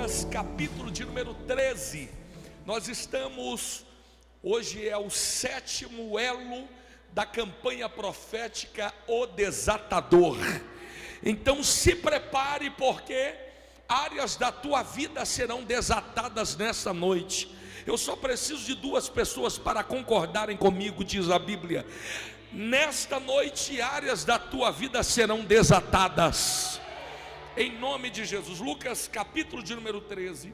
Lucas, capítulo de número 13. Nós estamos, hoje é o 7º elo da campanha profética O Desatador. Então se prepare, porque áreas da tua vida serão desatadas nessa noite. Eu só preciso de 2 pessoas para concordarem comigo, diz a Bíblia. Nesta noite, áreas da tua vida serão desatadas, em nome de Jesus. Lucas, capítulo de número 13,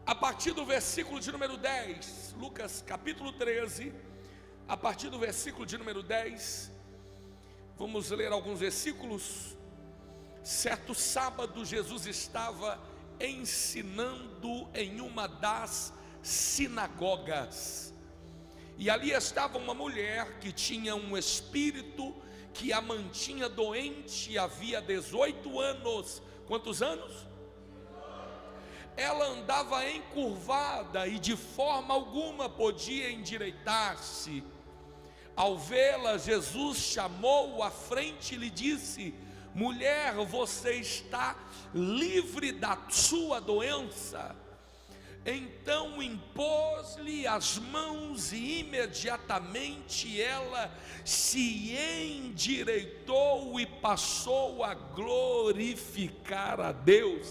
a partir do versículo de número 10. Lucas, capítulo 13, a partir do versículo de número 10. Vamos ler alguns versículos. Certo sábado, Jesus estava ensinando em uma das sinagogas. E ali estava uma mulher que tinha um espírito que a mantinha doente havia 18 anos. Quantos anos? Ela andava encurvada e de forma alguma podia endireitar-se. Ao vê-la, Jesus chamou-a à frente e lhe disse: mulher, você está livre da sua doença. Então impôs-lhe as mãos e imediatamente ela se endireitou e passou a glorificar a Deus.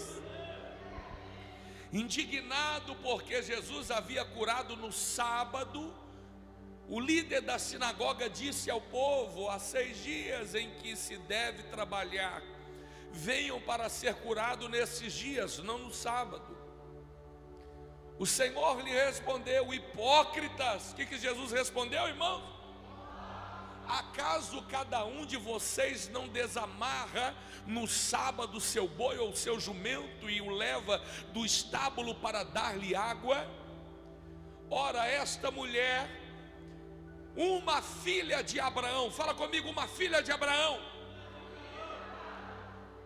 Indignado porque Jesus havia curado no sábado, o líder da sinagoga disse ao povo: há 6 dias em que se deve trabalhar, venham para ser curado nesses dias, não no sábado. O Senhor lhe respondeu: hipócritas. O que Jesus respondeu, irmãos? Acaso cada um de vocês não desamarra no sábado seu boi ou seu jumento e o leva do estábulo para dar-lhe água? Ora, esta mulher, uma filha de Abraão, fala comigo, uma filha de Abraão,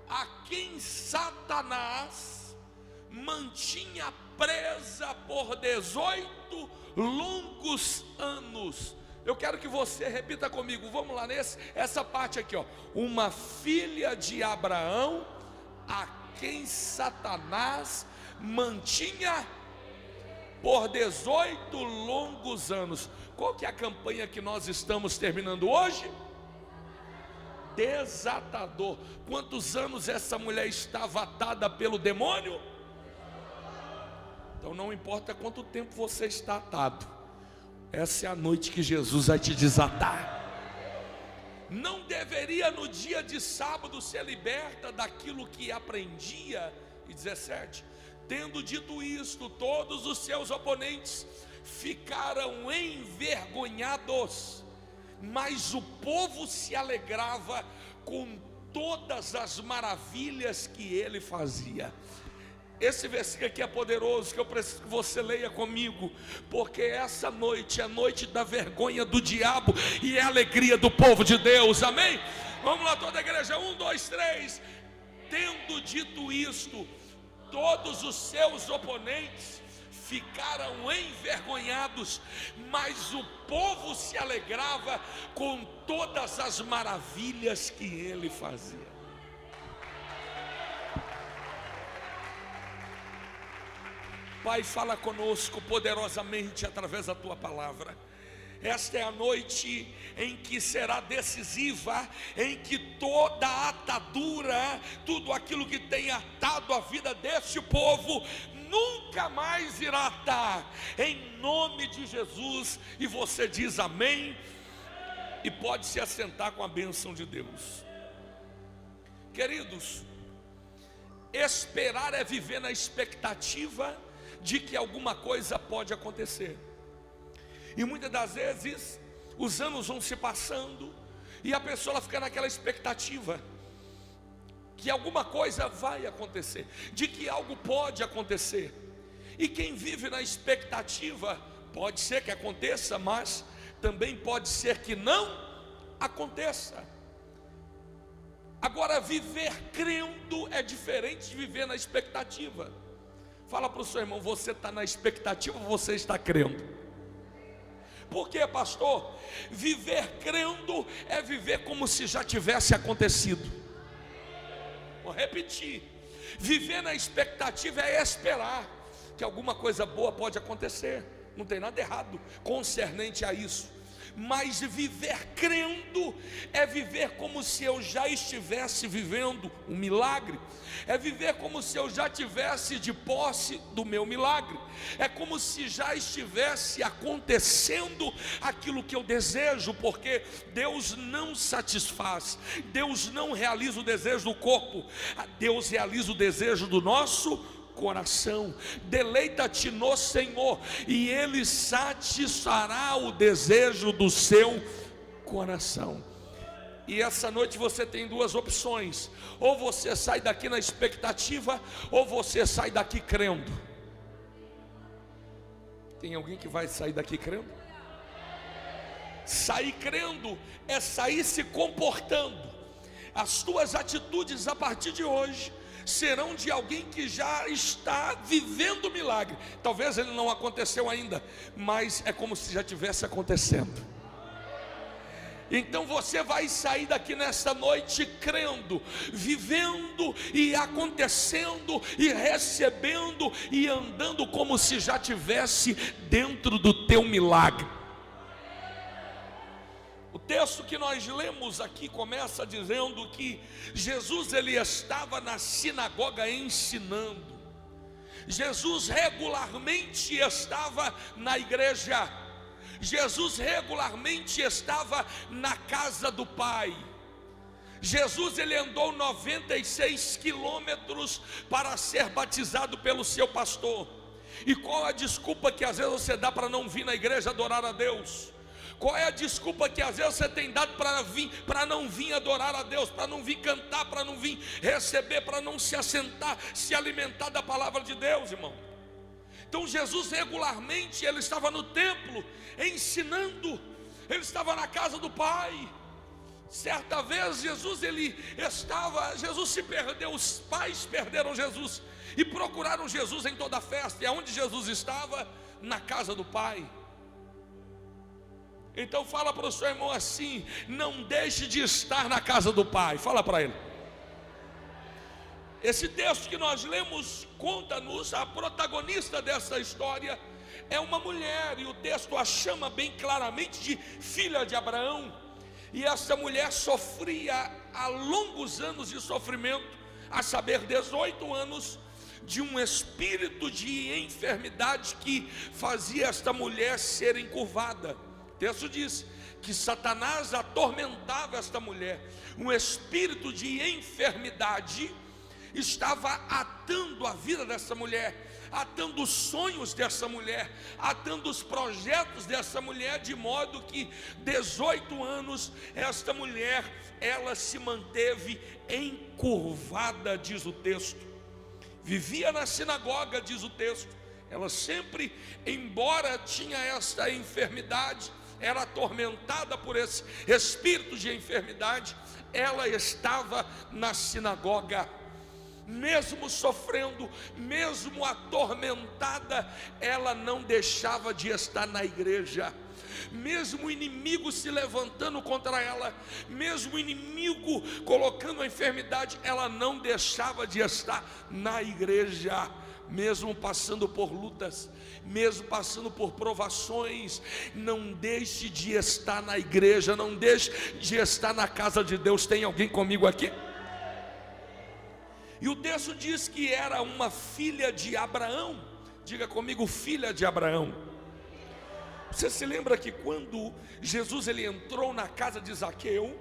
a quem Satanás mantinha presa por 18 longos anos. Eu quero que você repita comigo, vamos lá essa parte aqui, ó. Uma filha de Abraão, a quem Satanás mantinha por 18 longos anos. Qual que é a campanha que nós estamos terminando hoje? Desatador. Quantos anos essa mulher estava atada pelo demônio? Então não importa quanto tempo você está atado, essa é a noite que Jesus vai te desatar. Não deveria no dia de sábado ser liberta daquilo que aprendia. E 17, tendo dito isto, todos os seus oponentes ficaram envergonhados, mas o povo se alegrava com todas as maravilhas que ele fazia. Esse versículo aqui é poderoso, que eu preciso que você leia comigo, porque essa noite é a noite da vergonha do diabo e é a alegria do povo de Deus, amém? Vamos lá, toda a igreja, 1, 2, 3. Tendo dito isto, todos os seus oponentes ficaram envergonhados, mas o povo se alegrava com todas as maravilhas que ele fazia. Pai, fala conosco poderosamente através da tua palavra. Esta é a noite em que será decisiva, em que toda atadura, tudo aquilo que tem atado a vida deste povo, nunca mais irá atar, em nome de Jesus. E você diz amém, e pode se assentar com a bênção de Deus. Queridos, esperar é viver na expectativa de que alguma coisa pode acontecer. E muitas das vezes os anos vão se passando e a pessoa fica naquela expectativa que alguma coisa vai acontecer, de que algo pode acontecer. E quem vive na expectativa, pode ser que aconteça, mas também pode ser que não aconteça. Agora, viver crendo é diferente de viver na expectativa. Fala para o seu irmão, você está na expectativa ou você está crendo? Por quê, pastor? Viver crendo é viver como se já tivesse acontecido. Vou repetir: Viver na expectativa é esperar que alguma coisa boa pode acontecer. Não tem nada errado concernente a isso. Mas viver crendo é viver como se eu já estivesse vivendo um milagre. É viver como se eu já tivesse de posse do meu milagre. É como se já estivesse acontecendo aquilo que eu desejo, porque Deus não satisfaz, Deus não realiza o desejo do corpo, Deus realiza o desejo do nosso coração. Deleita-te no Senhor e Ele satisfará o desejo do seu coração. E essa noite você tem duas opções: ou você sai daqui na expectativa, ou você sai daqui crendo. Tem alguém que vai sair daqui crendo? Sair crendo é sair se comportando. As tuas atitudes a partir de hoje serão de alguém que já está vivendo o milagre. Talvez ele não aconteceu ainda, mas é como se já tivesse acontecendo. Então você vai sair daqui nesta noite crendo, vivendo e acontecendo e recebendo e andando como se já tivesse dentro do teu milagre. O texto que nós lemos aqui começa dizendo que Jesus ele estava na sinagoga ensinando. Jesus regularmente estava na igreja. Jesus regularmente estava na casa do Pai. Jesus ele andou 96 quilômetros para ser batizado pelo seu pastor. E qual a desculpa que às vezes você dá para não vir na igreja adorar a Deus? Qual é a desculpa que às vezes você tem dado para não vir adorar a Deus, para não vir cantar, para não vir receber, para não se assentar, se alimentar da palavra de Deus, irmão? Então Jesus regularmente ele estava no templo ensinando, ele estava na casa do Pai. Certa vez Jesus se perdeu, os pais perderam Jesus e procuraram Jesus em toda a festa. E aonde Jesus estava? Na casa do Pai. Então fala para o seu irmão assim: não deixe de estar na casa do Pai. Fala para ele. Esse texto que nós lemos conta-nos, a protagonista dessa história é uma mulher, e o texto a chama bem claramente de filha de Abraão. E essa mulher sofria há longos anos de sofrimento, a saber 18 anos, de um espírito de enfermidade que fazia esta mulher ser encurvada. O texto diz que Satanás atormentava esta mulher. Um espírito de enfermidade estava atando a vida dessa mulher, atando os sonhos dessa mulher, atando os projetos dessa mulher, de modo que 18 anos esta mulher, ela se manteve encurvada, diz o texto. Vivia na sinagoga, diz o texto. Ela sempre, embora tinha esta enfermidade, era atormentada por esse espírito de enfermidade, ela estava na sinagoga. Mesmo sofrendo, mesmo atormentada, ela não deixava de estar na igreja. Mesmo o inimigo se levantando contra ela, mesmo o inimigo colocando a enfermidade, ela não deixava de estar na igreja. Mesmo passando por lutas, mesmo passando por provações, não deixe de estar na igreja, não deixe de estar na casa de Deus. Tem alguém comigo aqui? E o texto diz que era uma filha de Abraão. Diga comigo, filha de Abraão. Você se lembra que quando Jesus ele entrou na casa de Zaqueu,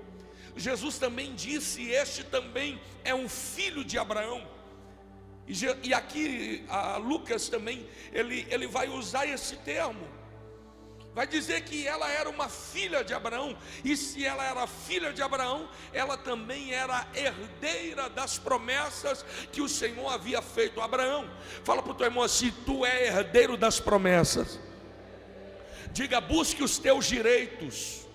Jesus também disse: este também é um filho de Abraão. E aqui Lucas também ele vai usar esse termo, vai dizer que ela era uma filha de Abraão. E se ela era filha de Abraão, ela também era herdeira das promessas que o Senhor havia feito a Abraão. Fala para o teu irmão assim: tu é herdeiro das promessas. Diga: busque os teus direitos,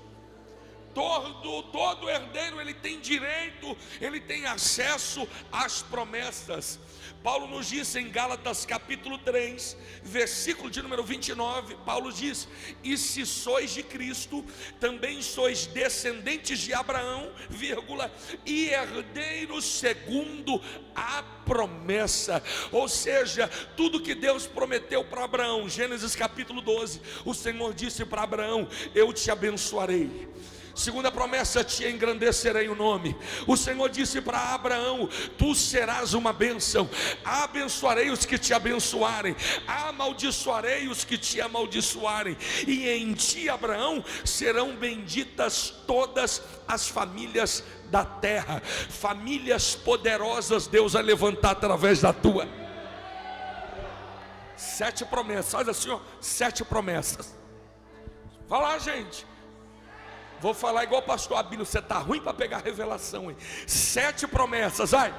Todo herdeiro, ele tem direito, ele tem acesso às promessas. Paulo nos diz em Gálatas capítulo 3, versículo de número 29, Paulo diz: e se sois de Cristo, também sois descendentes de Abraão, vírgula, e herdeiros segundo a promessa. Ou seja, tudo que Deus prometeu para Abraão, Gênesis capítulo 12, o Senhor disse para Abraão: eu te abençoarei. Segunda promessa: te engrandecerei o nome. O Senhor disse para Abraão: tu serás uma bênção. Abençoarei os que te abençoarem, amaldiçoarei os que te amaldiçoarem, e em ti, Abraão, serão benditas todas as famílias da terra. Famílias poderosas Deus vai levantar através da tua. 7 promessas, olha assim, ó, 7 promessas. Vai lá, gente. Vou falar igual o pastor Abílio, você está ruim para pegar revelação, hein? 7 promessas, vai.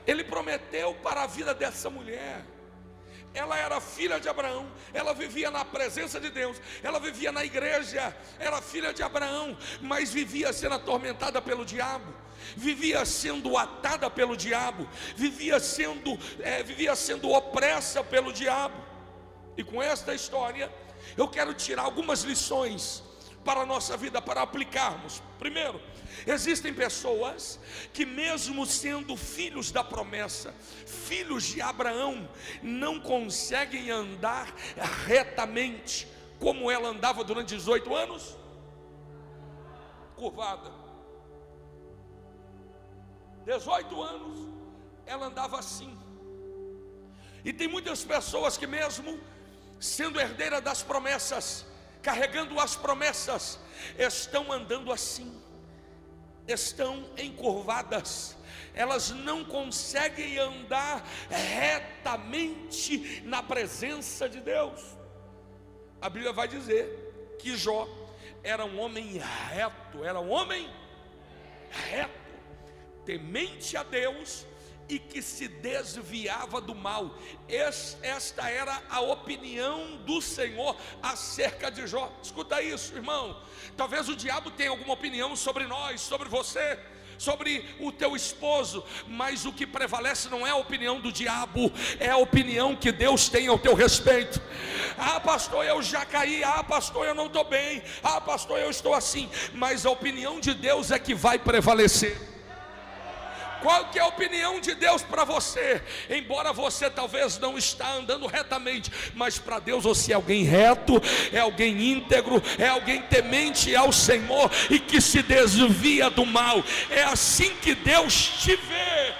Ele prometeu para a vida dessa mulher. Ela era filha de Abraão, ela vivia na presença de Deus, ela vivia na igreja, era filha de Abraão, mas vivia sendo atormentada pelo diabo, vivia sendo atada pelo diabo, vivia sendo opressa pelo diabo. E com esta história, eu quero tirar algumas lições para a nossa vida, para aplicarmos. Primeiro, existem pessoas que, mesmo sendo filhos da promessa, filhos de Abraão, não conseguem andar retamente como ela andava durante 18 anos, curvada. 18 anos ela andava assim. E tem muitas pessoas que, mesmo sendo herdeira das promessas, carregando as promessas, estão andando assim, estão encurvadas, elas não conseguem andar retamente na presença de Deus. A Bíblia vai dizer que Jó era um homem reto, temente a Deus e que se desviava do mal. Esta era a opinião do Senhor acerca de Jó. Escuta isso, irmão. Talvez o diabo tenha alguma opinião sobre nós, sobre você, sobre o teu esposo, mas o que prevalece não é a opinião do diabo, é a opinião que Deus tem ao teu respeito. Ah, pastor, eu já caí. Ah, pastor, eu não estou bem. Ah, pastor, eu estou assim. Mas a opinião de Deus é que vai prevalecer. Qual que é a opinião de Deus para você? Embora você talvez não está andando retamente, mas para Deus você é alguém reto, é alguém íntegro, é alguém temente ao Senhor e que se desvia do mal. É assim que Deus te vê.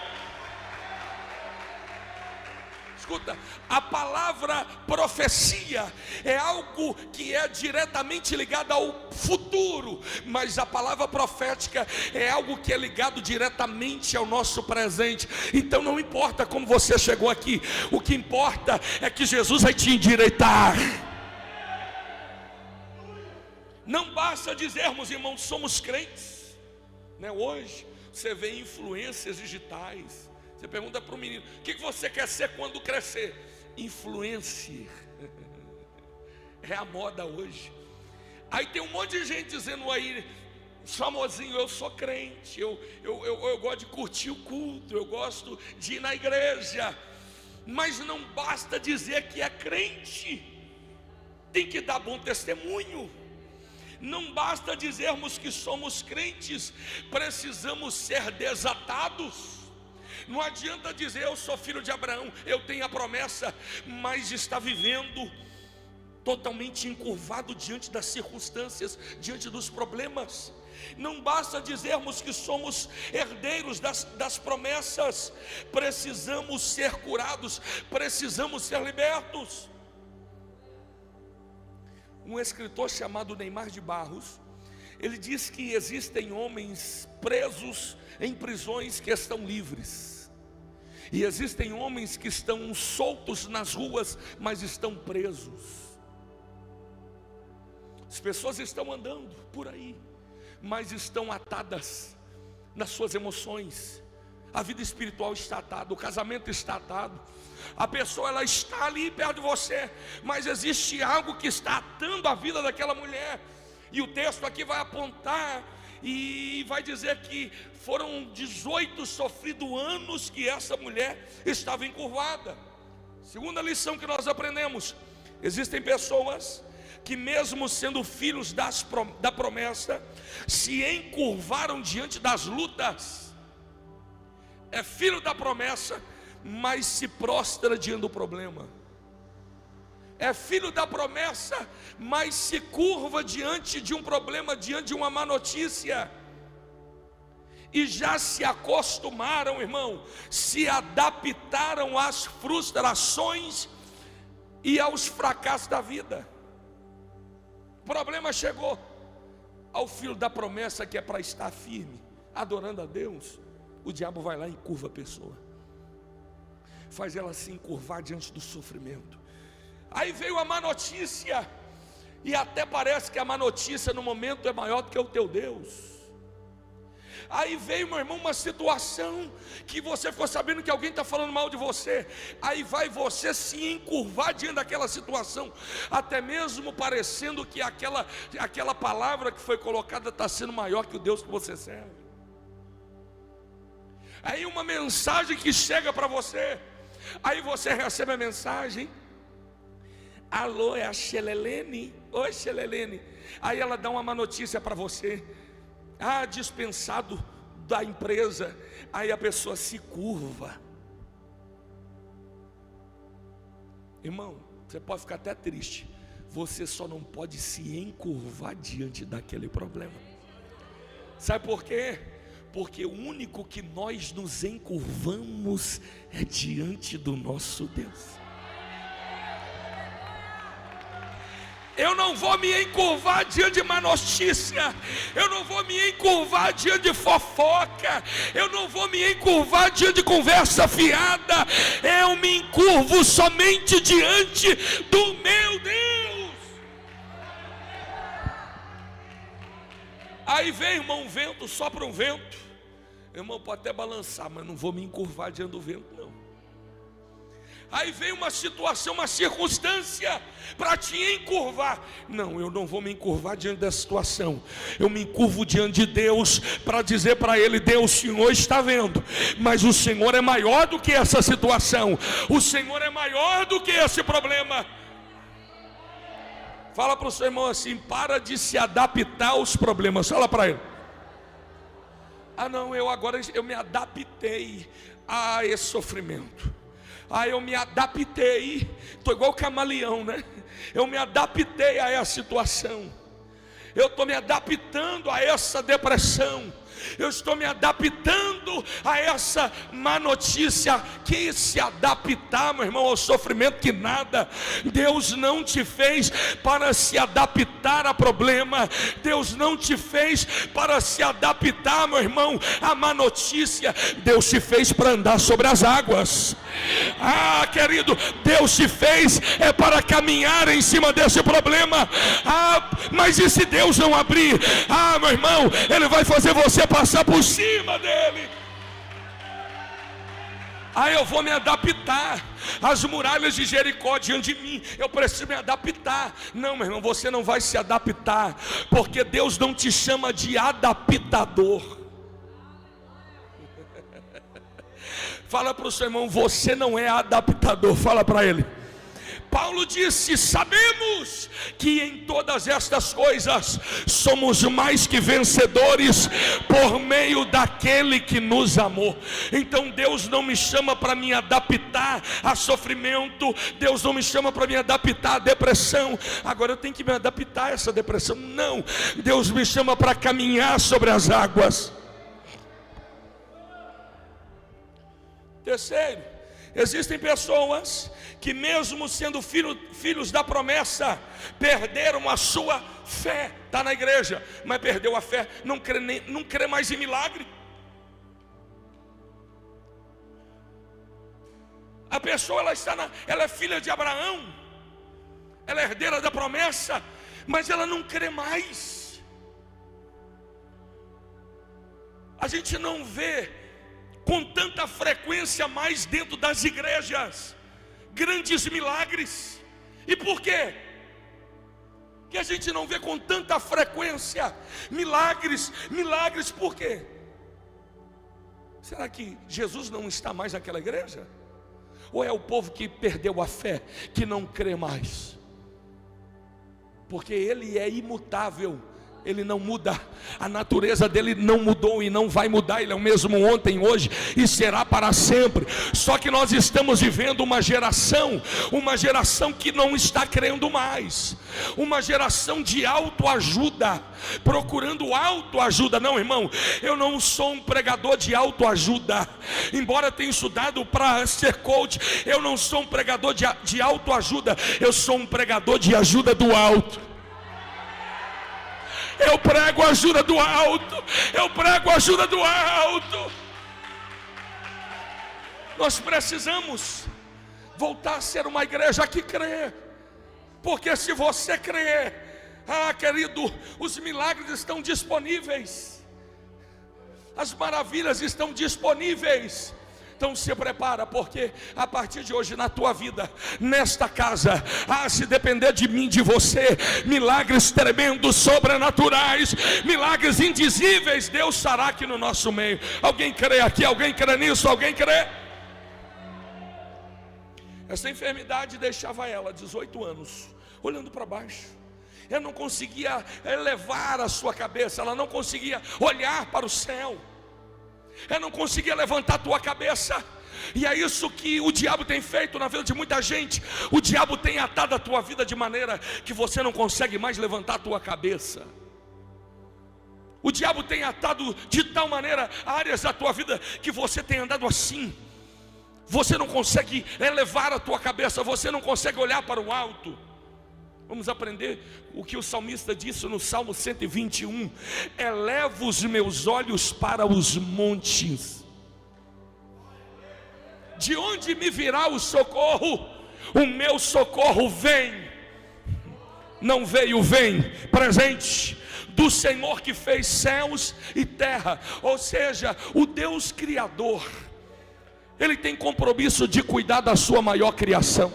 Escuta, a palavra profecia é algo que é diretamente ligado ao futuro, mas a palavra profética é algo que é ligado diretamente ao nosso presente. Então não importa como você chegou aqui, o que importa é que Jesus vai te endireitar. Não basta dizermos, irmãos, somos crentes, né? Hoje você vê influências digitais. Você pergunta para o menino: o que você quer ser quando crescer? Influencer. É a moda hoje. Aí tem um monte de gente dizendo aí, famosinho: eu sou crente, eu gosto de curtir o culto, eu gosto de ir na igreja. Mas não basta dizer que é crente, tem que dar bom testemunho. Não basta dizermos que somos crentes, precisamos ser desatados. Não adianta dizer eu sou filho de Abraão, eu tenho a promessa, mas está vivendo totalmente encurvado diante das circunstâncias, diante dos problemas. Não basta dizermos que somos herdeiros das promessas, precisamos ser curados, precisamos ser libertos. Um escritor chamado Neymar de Barros, ele diz que existem homens presos em prisões que estão livres, e existem homens que estão soltos nas ruas, mas estão presos. As pessoas estão andando por aí, mas estão atadas nas suas emoções. A vida espiritual está atada, o casamento está atado. A pessoa, ela está ali perto de você, mas existe algo que está atando a vida daquela mulher. E o texto aqui vai apontar e vai dizer que foram 18 sofridos anos que essa mulher estava encurvada. Segunda lição que nós aprendemos: existem pessoas que mesmo sendo filhos da promessa, se encurvaram diante das lutas. É filho da promessa, mas se prostra diante do problema. É filho da promessa, mas se curva diante de um problema, diante de uma má notícia. E já se acostumaram, irmão, se adaptaram às frustrações e aos fracassos da vida. O problema chegou ao filho da promessa, que é para estar firme, adorando a Deus. O diabo vai lá e encurva a pessoa, faz ela se encurvar diante do sofrimento. Aí veio a má notícia, e até parece que a má notícia no momento é maior do que o teu Deus. Aí veio, meu irmão, uma situação que você ficou sabendo que alguém está falando mal de você. Aí vai você se encurvar diante daquela situação, até mesmo parecendo que aquela palavra que foi colocada está sendo maior que o Deus que você serve. Aí uma mensagem que chega para você, aí você recebe a mensagem: alô, é a Xelelene? Oi, Xelelene. Aí ela dá uma má notícia para você: ah, dispensado da empresa. Aí a pessoa se curva. Irmão, você pode ficar até triste, você só não pode se encurvar diante daquele problema. Sabe por quê? Porque o único que nós nos encurvamos é diante do nosso Deus. Eu não vou me encurvar diante de má notícia, eu não vou me encurvar diante de fofoca, eu não vou me encurvar diante de conversa fiada, eu me encurvo somente diante do meu Deus. Aí vem, irmão, um vento, sopra um vento, irmão, pode até balançar, mas não vou me encurvar diante do vento, não. Aí vem uma situação, uma circunstância para te encurvar. Não, eu não vou me encurvar diante dessa situação. Eu me encurvo diante de Deus para dizer para Ele: Deus, o Senhor está vendo, mas o Senhor é maior do que essa situação. O Senhor é maior do que esse problema. Fala para o seu irmão assim: para de se adaptar aos problemas. Fala para ele: ah não, eu me adaptei a esse sofrimento. Ah, eu me adaptei, estou igual camaleão, né? Eu me adaptei a essa situação, eu estou me adaptando a essa depressão, eu estou me adaptando a essa má notícia. Que se adaptar, meu irmão, ao sofrimento, que nada. Deus não te fez para se adaptar a problema, Deus não te fez para se adaptar, meu irmão, a má notícia. Deus te fez para andar sobre as águas. Ah, querido, Deus te fez para caminhar em cima desse problema. Ah, mas e se Deus não abrir? Ah, meu irmão, Ele vai fazer você passar por cima dele. Ah, eu vou me adaptar. As muralhas de Jericó diante de mim, eu preciso me adaptar. Não, meu irmão, você não vai se adaptar, porque Deus não te chama de adaptador. Fala para o seu irmão: você não é adaptador. Fala para ele. Paulo disse: sabemos que em todas estas coisas somos mais que vencedores por meio daquele que nos amou. Então Deus não me chama para me adaptar a sofrimento, Deus não me chama para me adaptar a depressão. Agora eu tenho que me adaptar a essa depressão. Não, Deus me chama para caminhar sobre as águas. Terceiro, existem pessoas que mesmo sendo filhos da promessa, perderam a sua fé. Está na igreja, mas perdeu a fé, não crê mais em milagre. A pessoa ela é filha de Abraão, ela é herdeira da promessa, mas ela não crê mais. A gente não vê com tanta frequência mais dentro das igrejas grandes milagres. E por quê? que a gente não vê com tanta frequência. Milagres, milagres, por quê? Será que Jesus não está mais naquela igreja? Ou é o povo que perdeu a fé, que não crê mais? Porque Ele é imutável, Ele não muda, a natureza dele não mudou e não vai mudar. Ele é o mesmo ontem, hoje e será para sempre. Só que nós estamos vivendo uma geração que não está crendo mais, uma geração de autoajuda, procurando autoajuda. Não, irmão, eu não sou um pregador de autoajuda, embora tenha estudado para ser coach. Eu não sou um pregador de autoajuda, eu sou um pregador de ajuda do alto. Eu prego a ajuda do alto. Eu prego a ajuda do alto. Nós precisamos voltar a ser uma igreja que crê. Porque se você crê, querido, os milagres estão disponíveis. As maravilhas estão disponíveis. Então se prepara, porque a partir de hoje na tua vida, nesta casa, se depender de mim, de você, milagres tremendos, sobrenaturais, milagres indizíveis, Deus estará aqui no nosso meio. Alguém crê aqui? Alguém crê nisso? Alguém crê? Essa enfermidade deixava ela 18 anos olhando para baixo. Ela não conseguia elevar a sua cabeça, ela não conseguia olhar para o céu, ela não conseguia levantar a tua cabeça. E é isso que o diabo tem feito na vida de muita gente. O diabo tem atado a tua vida de maneira que você não consegue mais levantar a tua cabeça. O diabo tem atado de tal maneira áreas da tua vida que você tem andado assim. Você não consegue elevar a tua cabeça, você não consegue olhar para o alto. Vamos aprender o que o salmista disse no Salmo 121: elevo os meus olhos para os montes. De onde me virá o socorro? O meu socorro vem, não veio, vem, presente, do Senhor que fez céus e terra. Ou seja, o Deus Criador, Ele tem compromisso de cuidar da sua maior criação.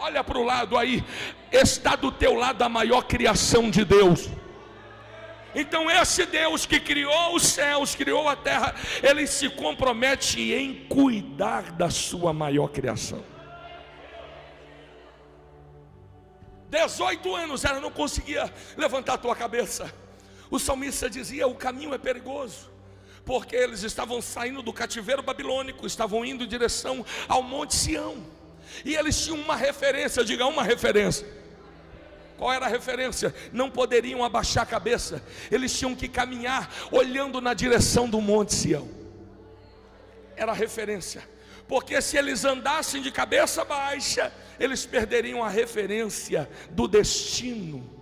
Olha para o lado aí, está do teu lado a maior criação de Deus. Então esse Deus que criou os céus, criou a terra, Ele se compromete em cuidar da sua maior criação. 18 anos ela não conseguia levantar a tua cabeça. O salmista dizia: o caminho é perigoso, porque eles estavam saindo do cativeiro babilônico, estavam indo em direção ao Monte Sião. E eles tinham uma referência, diga uma referência. Qual era a referência? Não poderiam abaixar a cabeça, eles tinham que caminhar olhando na direção do Monte Sião. Era a referência, porque se eles andassem de cabeça baixa, eles perderiam a referência do destino.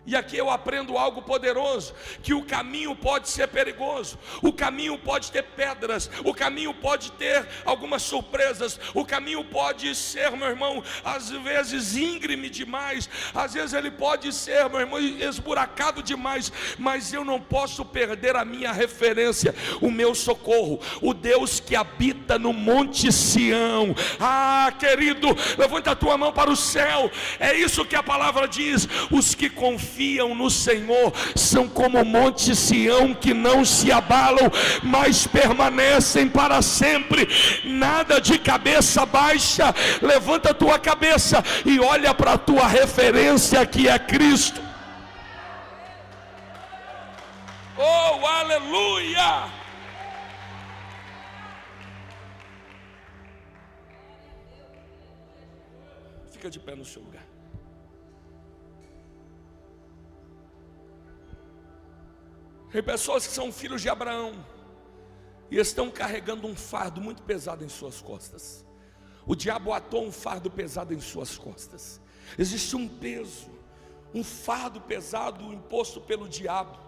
E aqui eu aprendo algo poderoso, que o caminho pode ser perigoso, o caminho pode ter pedras, o caminho pode ter algumas surpresas, o caminho pode ser, meu irmão, às vezes íngreme demais, às vezes ele pode ser, meu irmão, esburacado demais, mas eu não posso perder a minha referência, o meu socorro, o Deus que habita no Monte Sião. Querido, levanta a tua mão para o céu. É isso que a palavra diz: os que confiam no Senhor são como o Monte Sião, que não se abalam, mas permanecem para sempre. Nada de cabeça baixa. Levanta a tua cabeça e olha para a tua referência, que é Cristo. Oh, aleluia! Fica de pé no seu lugar. Tem pessoas que são filhos de Abraão e estão carregando um fardo muito pesado em suas costas. O diabo atou um fardo pesado em suas costas. Existe um peso, um fardo pesado imposto pelo diabo.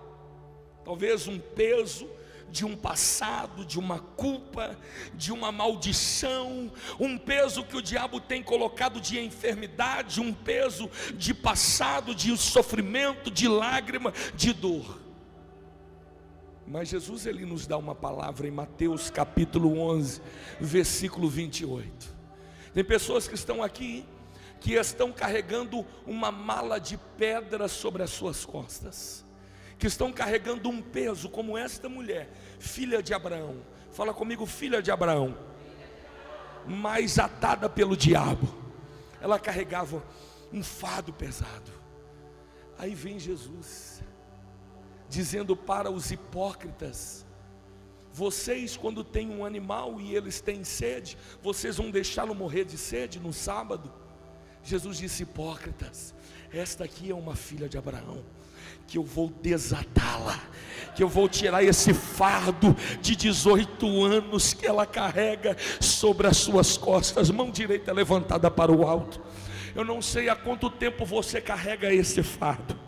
Talvez um peso de um passado, de uma culpa, de uma maldição, um peso que o diabo tem colocado de enfermidade, um peso de passado, de sofrimento, de lágrima, de dor. Mas Jesus, Ele nos dá uma palavra em Mateus capítulo 11, versículo 28. Tem pessoas que estão aqui, que estão carregando uma mala de pedra sobre as suas costas, que estão carregando um peso, como esta mulher, filha de Abraão. Fala comigo, filha de Abraão, mas atada pelo diabo. Ela carregava um fardo pesado. Aí vem Jesus dizendo para os hipócritas: vocês, quando têm um animal e eles têm sede, vocês vão deixá-lo morrer de sede no sábado? Jesus disse: hipócritas, esta aqui é uma filha de Abraão, que eu vou desatá-la, que eu vou tirar esse fardo de 18 anos que ela carrega sobre as suas costas. Mão direita levantada para o alto. Eu não sei há quanto tempo você carrega esse fardo.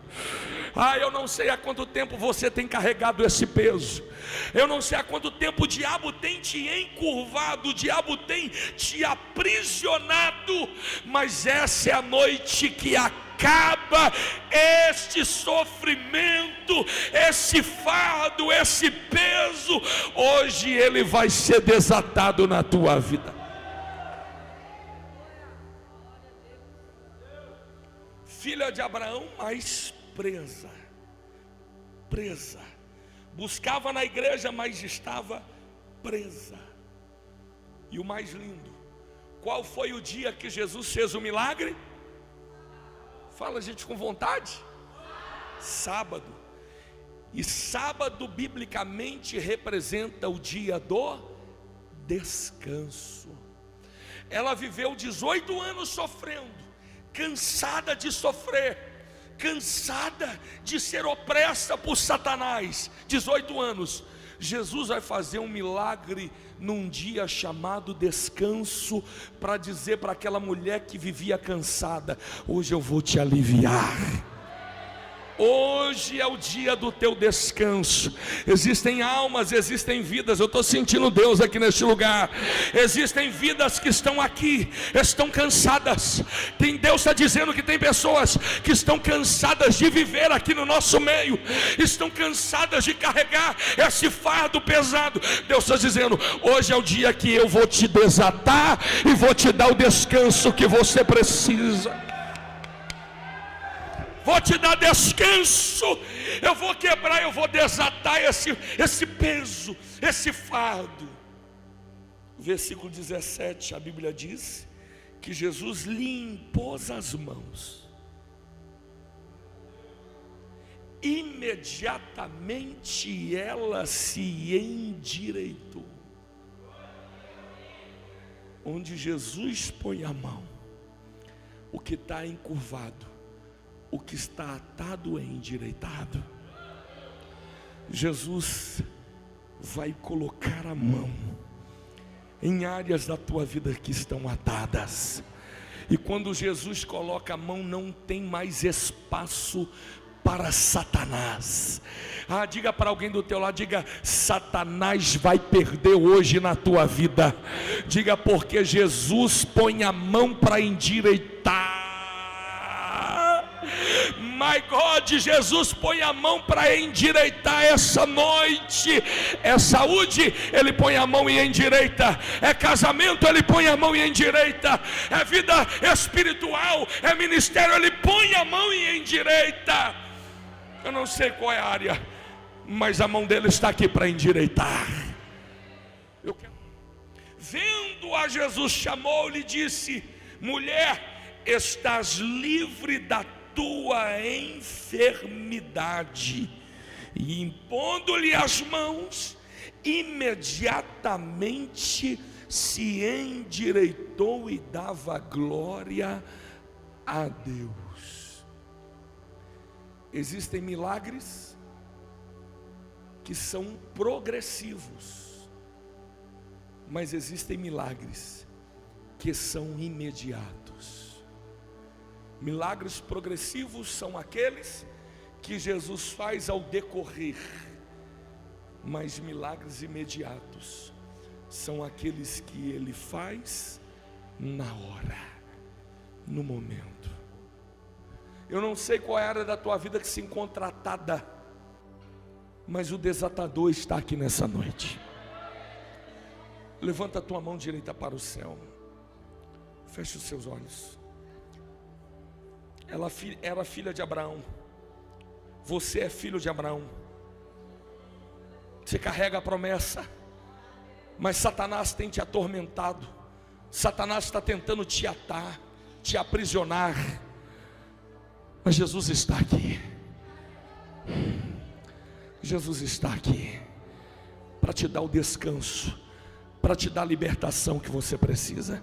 Eu não sei há quanto tempo você tem carregado esse peso. Eu não sei há quanto tempo o diabo tem te encurvado, o diabo tem te aprisionado. Mas essa é a noite que acaba este sofrimento, esse fardo, esse peso. Hoje ele vai ser desatado na tua vida. Filha de Abraão, mas presa, buscava na igreja, mas estava presa. E o mais lindo, qual foi o dia que Jesus fez o milagre? Fala, gente, com vontade. Sábado. E sábado biblicamente representa o dia do descanso. Ela viveu 18 anos sofrendo, cansada de sofrer, cansada de ser opressa por Satanás. 18 anos. Jesus vai fazer um milagre num dia chamado descanso, para dizer para aquela mulher que vivia cansada: hoje eu vou te aliviar. Hoje é o dia do teu descanso. Existem almas, existem vidas. Eu estou sentindo Deus aqui neste lugar. Existem vidas que estão aqui, estão cansadas. Deus está dizendo que tem pessoas que estão cansadas de viver aqui no nosso meio, estão cansadas de carregar esse fardo pesado. Deus está dizendo: hoje é o dia que eu vou te desatar e vou te dar o descanso que você precisa. Vou te dar descanso, eu vou quebrar, eu vou desatar esse peso, esse fardo. Versículo 17, a Bíblia diz que Jesus lhe impôs as mãos. Imediatamente ela se endireitou. Onde Jesus põe a mão, o que está encurvado, o que está atado é endireitado. Jesus vai colocar a mão em áreas da tua vida que estão atadas. E quando Jesus coloca a mão, não tem mais espaço para Satanás. Diga para alguém do teu lado, diga: Satanás vai perder hoje na tua vida. Diga: porque Jesus põe a mão para endireitar. My God, Jesus põe a mão para endireitar essa noite. É saúde, Ele põe a mão e endireita. É casamento, Ele põe a mão e endireita. É vida espiritual, é ministério, Ele põe a mão e endireita. Eu não sei qual é a área, mas a mão dele está aqui para endireitar. Vendo a Jesus, chamou-lhe e disse: mulher, estás livre da tua enfermidade. E impondo-lhe as mãos, imediatamente se endireitou e dava glória a Deus. Existem milagres que são progressivos, mas existem milagres que são imediatos. Milagres progressivos são aqueles que Jesus faz ao decorrer, mas milagres imediatos são aqueles que Ele faz na hora, no momento. Eu não sei qual é a área da tua vida que se encontra atada, mas o desatador está aqui nessa noite. Levanta a tua mão direita para o céu, feche os seus olhos. ela era filha de Abraão. Você é filho de Abraão. Você carrega a promessa, mas Satanás tem te atormentado. Satanás está tentando te atar, te aprisionar. Mas Jesus está aqui. Jesus está aqui para te dar o descanso, para te dar a libertação que você precisa.